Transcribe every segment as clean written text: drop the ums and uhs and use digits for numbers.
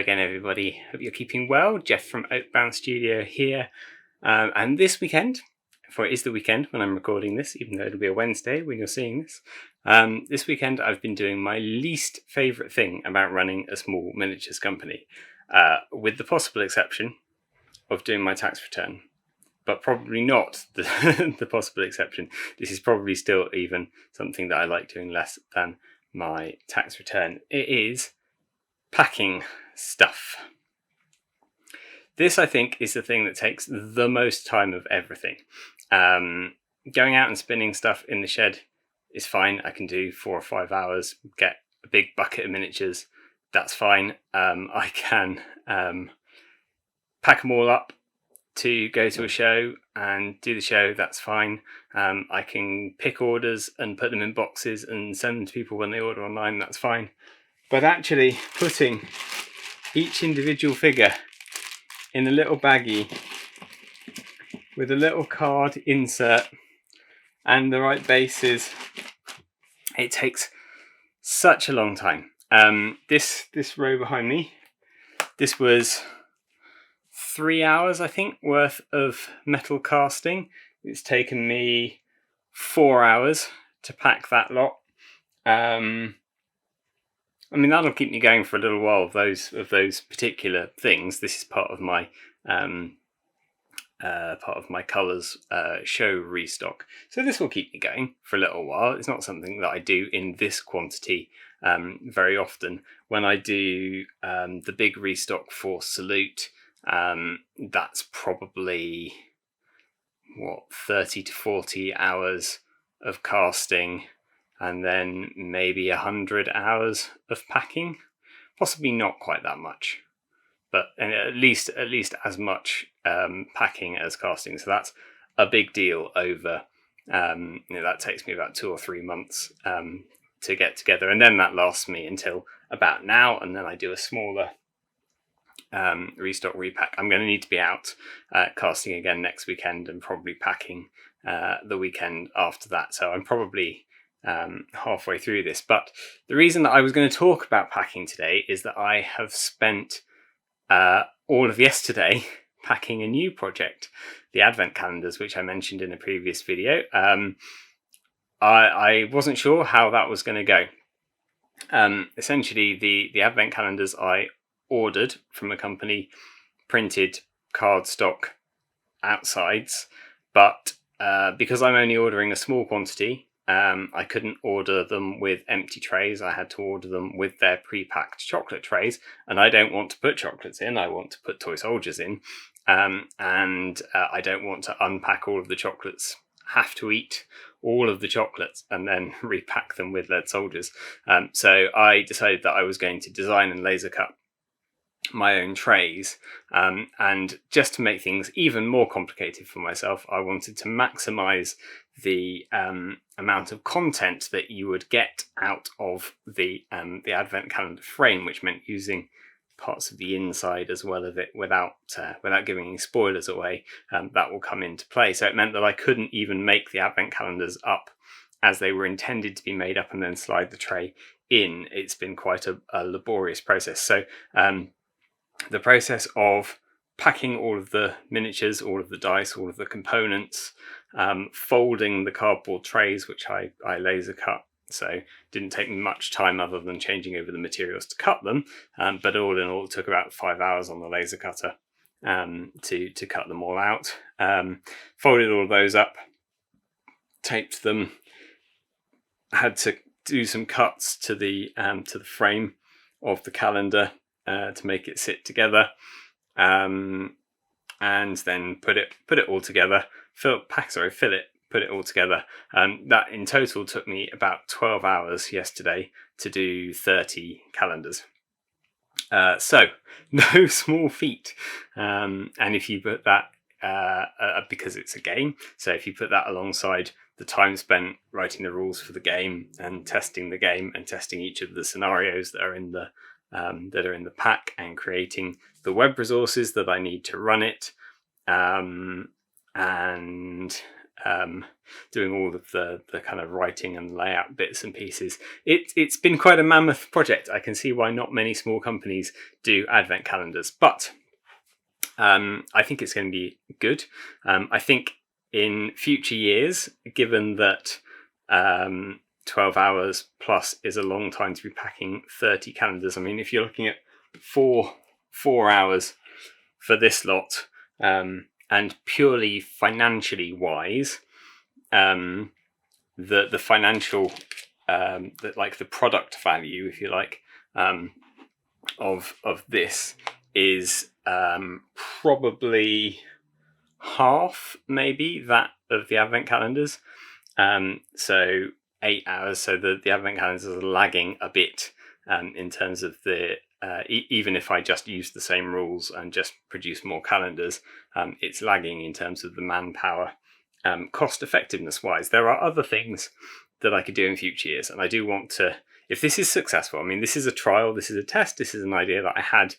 again, everybody. Hope you're keeping well. Jeff from Oakbound Studio here. And this weekend, for it is the weekend when I'm recording this, even though it'll be a Wednesday when you're seeing this, this weekend I've been doing my least favourite thing about running a small miniatures company, with the possible exception of doing my tax return. But probably not the possible exception. This is probably still even something that I like doing less than my tax return. It is packing stuff. This, I think, is the thing that takes the most time of everything. Going out and spinning stuff in the shed is fine. I can do 4 or 5 hours, get a big bucket of miniatures. That's fine. I can pack them all up to go to a show and do the show. That's fine. I can pick orders and put them in boxes and send them to people when they order online. That's fine. But actually putting each individual figure in a little baggie with a little card insert and the right bases, it takes such a long time. This row behind me, this was 3 hours, I think, worth of metal casting. It's taken me 4 hours to pack that lot. I mean, that'll keep me going for a little while of those particular things. This is part of my colours show restock, so this will keep me going for a little while. It's not something that I do in this quantity very often. When I do the big restock for Salute, that's probably 30 to 40 hours of casting, and then maybe 100 hours of packing. Possibly not quite that much, but at least as much packing as casting. So that's a big deal over. That takes me about 2 or 3 months to get together, and then that lasts me until about now, and then I do a smaller restock repack. I'm going to need to be out casting again next weekend and probably packing the weekend after that. So I'm probably halfway through this. But the reason that I was going to talk about packing today is that I have spent all of yesterday packing a new project, the Advent calendars, which I mentioned in a previous video. I wasn't sure how that was going to go. Essentially, the Advent calendars I ordered from a company, printed cardstock outsides, but because I'm only ordering a small quantity, I couldn't order them with empty trays. I had to order them with their pre-packed chocolate trays, and I don't want to put chocolates in. I want to put toy soldiers in, and I don't want to unpack all of the chocolates, have to eat all of the chocolates and then repack them with lead soldiers. So I decided that I was going to design and laser cut my own trays, and just to make things even more complicated for myself, I wanted to maximize the amount of content that you would get out of the Advent calendar frame, which meant using parts of the inside as well of it without giving any spoilers away. That will come into play. So it meant that I couldn't even make the Advent calendars up as they were intended to be made up and then slide the tray in. It's been quite a laborious process. So the process of packing all of the miniatures, all of the dice, all of the components, folding the cardboard trays, which I laser cut, so didn't take me much time other than changing over the materials to cut them, but all in all it took about 5 hours on the laser cutter to cut them all out. Folded all of those up, taped them, had to do some cuts to the frame of the calendar to make it sit together, and then put it all together. Fill it, put it all together. That in total took me about 12 hours yesterday to do 30 calendars. So no small feat. And if you put that, because it's a game, so if you put that alongside the time spent writing the rules for the game and testing the game and testing each of the scenarios that are in the pack and creating the web resources that I need to run it, and doing all of the kind of writing and layout bits and pieces. It's been quite a mammoth project. I can see why not many small companies do advent calendars, but I think it's going to be good. I think in future years, given that 12 hours plus is a long time to be packing 30 calendars. I mean, if you're looking at four hours for this lot, and purely financially wise, the financial, the product value, if you like, of this is probably half, maybe, that of the advent calendars. So 8 hours. So the advent calendars are lagging a bit in terms of the even if I just use the same rules and just produce more calendars, it's lagging in terms of the manpower. Cost effectiveness wise, there are other things that I could do in future years, and I do want to, if this is successful, I mean, this is a trial, this is a test, this is an idea that I had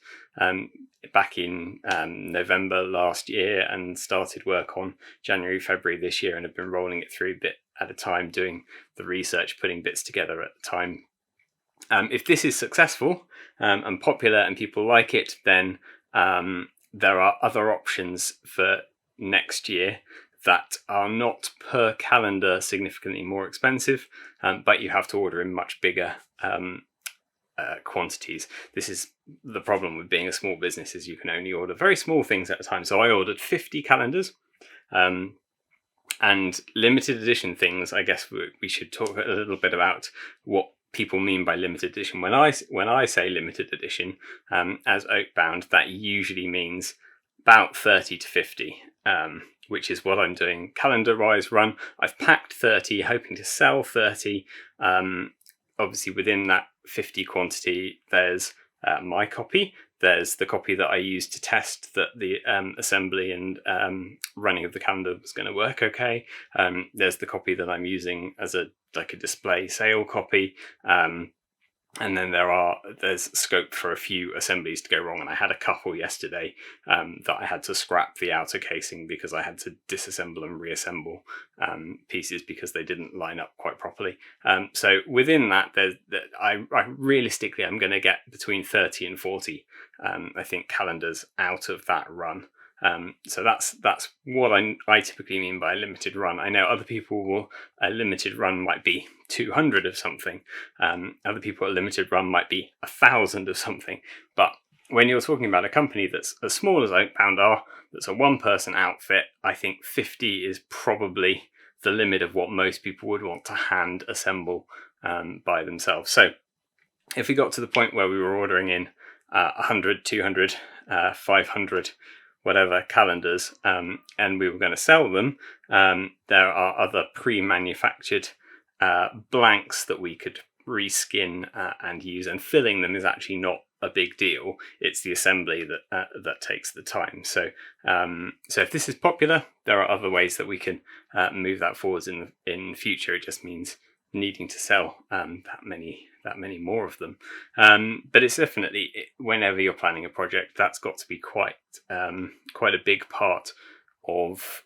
back in November last year and started work on January, February this year, and have been rolling it through a bit at a time, doing the research, putting bits together at the time. If this is successful and popular and people like it, then there are other options for next year that are not per calendar significantly more expensive, but you have to order in much bigger quantities. This is the problem with being a small business, is you can only order very small things at a time. So I ordered 50 calendars. And limited edition things, I guess we should talk a little bit about what people mean by limited edition. When I say limited edition, as Oakbound, that usually means about 30 to 50, which is what I'm doing calendar-wise run. I've packed 30, hoping to sell 30. Obviously, within that 50 quantity, there's my copy. There's the copy that I used to test that the assembly and running of the calendar was going to work okay. There's the copy that I'm using as a display sale copy. And then there's scope for a few assemblies to go wrong. And I had a couple yesterday that I had to scrap the outer casing because I had to disassemble and reassemble pieces because they didn't line up quite properly. So within that, I realistically, I'm going to get between 30 and 40, I think, calendars out of that run. So that's what I typically mean by a limited run. I know other people a limited run might be 200 of something. Other people, a limited run might be 1,000 of something. But when you're talking about a company that's as small as Oakbound are, that's a one-person outfit, I think 50 is probably the limit of what most people would want to hand assemble by themselves. So if we got to the point where we were ordering in 100, 200, 500, whatever calendars, and we were going to sell them, there are other pre-manufactured blanks that we could reskin and use, and filling them is actually not a big deal. It's the assembly that takes the time. So if this is popular, there are other ways that we can move that forwards in future. It just means needing to sell that many more of them. But it's definitely, whenever you're planning a project, that's got to be quite a big part of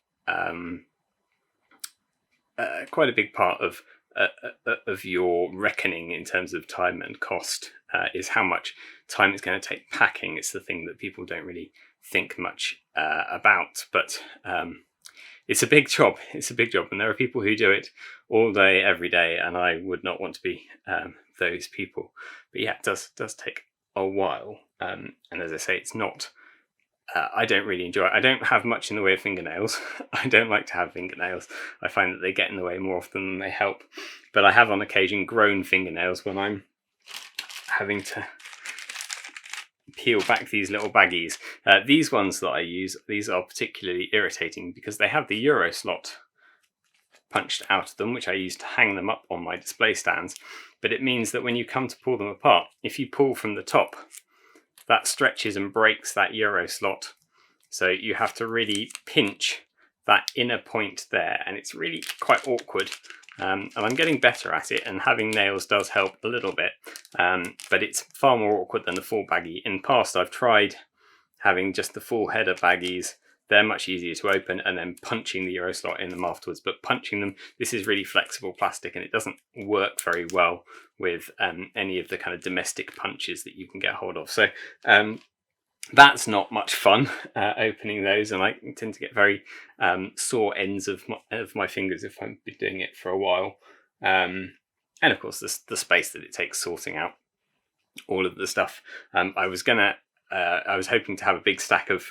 of your reckoning in terms of time and cost, is how much time it's going to take packing. It's the thing that people don't really think much about, but it's a big job. It's a big job, and there are people who do it all day, every day, and I would not want to be those people. But yeah, it does take a while, and as I say, it's not. I don't really enjoy it. I don't have much in the way of fingernails. I don't like to have fingernails. I find that they get in the way more often than they help. But I have on occasion grown fingernails when I'm having to peel back these little baggies. These ones that I use, these are particularly irritating because they have the Euro slot punched out of them, which I use to hang them up on my display stands. But it means that when you come to pull them apart, if you pull from the top, that stretches and breaks that Euro slot. So you have to really pinch that inner point there, and it's really quite awkward. And I'm getting better at it, and having nails does help a little bit, but it's far more awkward than the full baggie. In the past, I've tried having just the full header baggies they're much easier to open, and then punching the Euro slot in them afterwards. But punching them, this is really flexible plastic, and it doesn't work very well with any of the kind of domestic punches that you can get hold of. So that's not much fun opening those, and I tend to get very sore ends of my fingers if I've been doing it for a while. And of course, the space that it takes sorting out all of the stuff. I was hoping to have a big stack of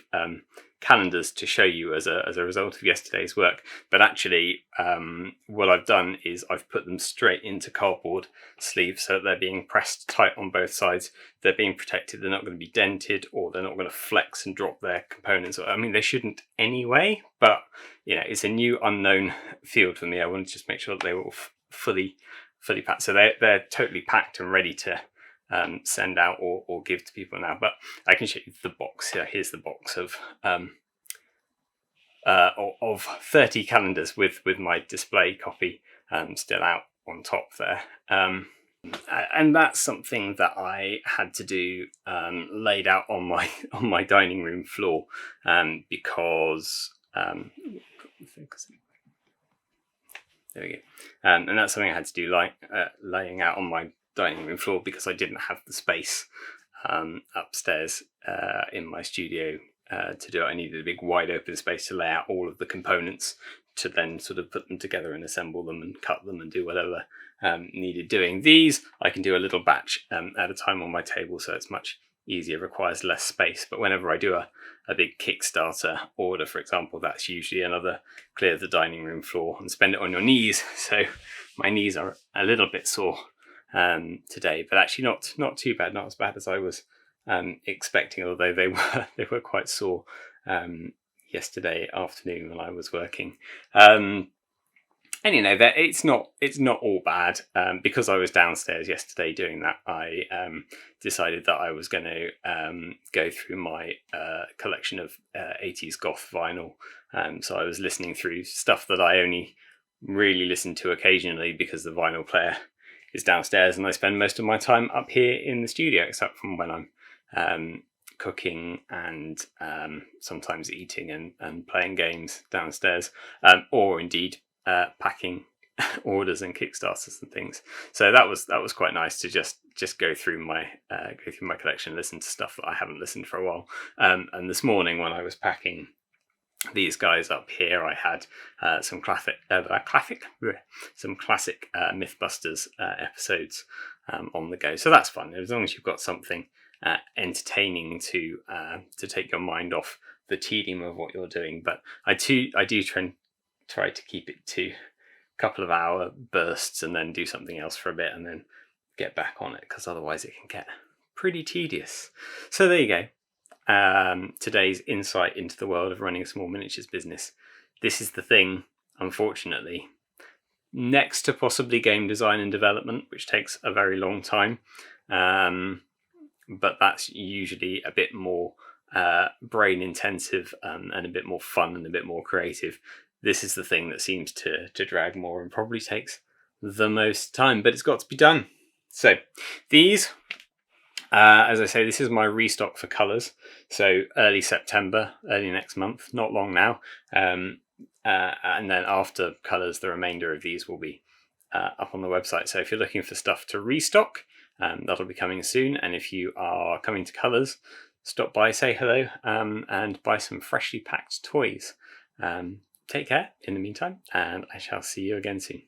calendars to show you as a result of yesterday's work, but actually what I've done is I've put them straight into cardboard sleeves so that they're being pressed tight on both sides. They're being protected. They're not going to be dented, or they're not going to flex and drop their components. I mean, they shouldn't anyway, but it's a new unknown field for me. I wanted to just make sure that they were all fully packed, so they're totally packed and ready to send out or give to people now. But I can show you the box here. Here's the box of 30 calendars with my display copy still out on top there. And that's something that I had to do laid out on my dining room floor because there we go. And that's something I had to do, laying out on my dining room floor, because I didn't have the space upstairs in my studio to do it. I needed a big wide open space to lay out all of the components, to then sort of put them together and assemble them and cut them and do whatever needed doing. These I can do a little batch at a time on my table, so it's much easier, requires less space. But whenever I do a big Kickstarter order, for example, that's usually another clear the dining room floor and spend it on your knees. So my knees are a little bit sore today, but actually not too bad, not as bad as I was expecting, although they were quite sore yesterday afternoon when I was working. And it's not all bad. Because I was downstairs yesterday doing that, I decided that I was going to go through my collection of 80s goth vinyl. So I was listening through stuff that I only really listen to occasionally, because the vinyl player is downstairs and I spend most of my time up here in the studio, except from when I'm cooking and sometimes eating and playing games downstairs, or indeed packing orders and Kickstarters and things. So that was quite nice to just go through my collection and listen to stuff that I haven't listened for a while. And this morning when I was packing these guys up here, I had some classic Mythbusters episodes on the go. So that's fun, as long as you've got something entertaining to take your mind off the tedium of what you're doing. But I do try to keep it to a couple of hour bursts and then do something else for a bit and then get back on it, because otherwise it can get pretty tedious. So there you go. Today's insight into the world of running a small miniatures business. This is the thing, unfortunately, next to possibly game design and development, which takes a very long time, but that's usually a bit more brain intensive and a bit more fun and a bit more creative. This is the thing that seems to drag more and probably takes the most time, but it's got to be done. So these, as I say, this is my restock for colours. So early September, early next month, not long now. And then after colours, the remainder of these will be up on the website. So if you're looking for stuff to restock, that'll be coming soon. And if you are coming to colours, stop by, say hello, and buy some freshly packed toys. Take care in the meantime, and I shall see you again soon.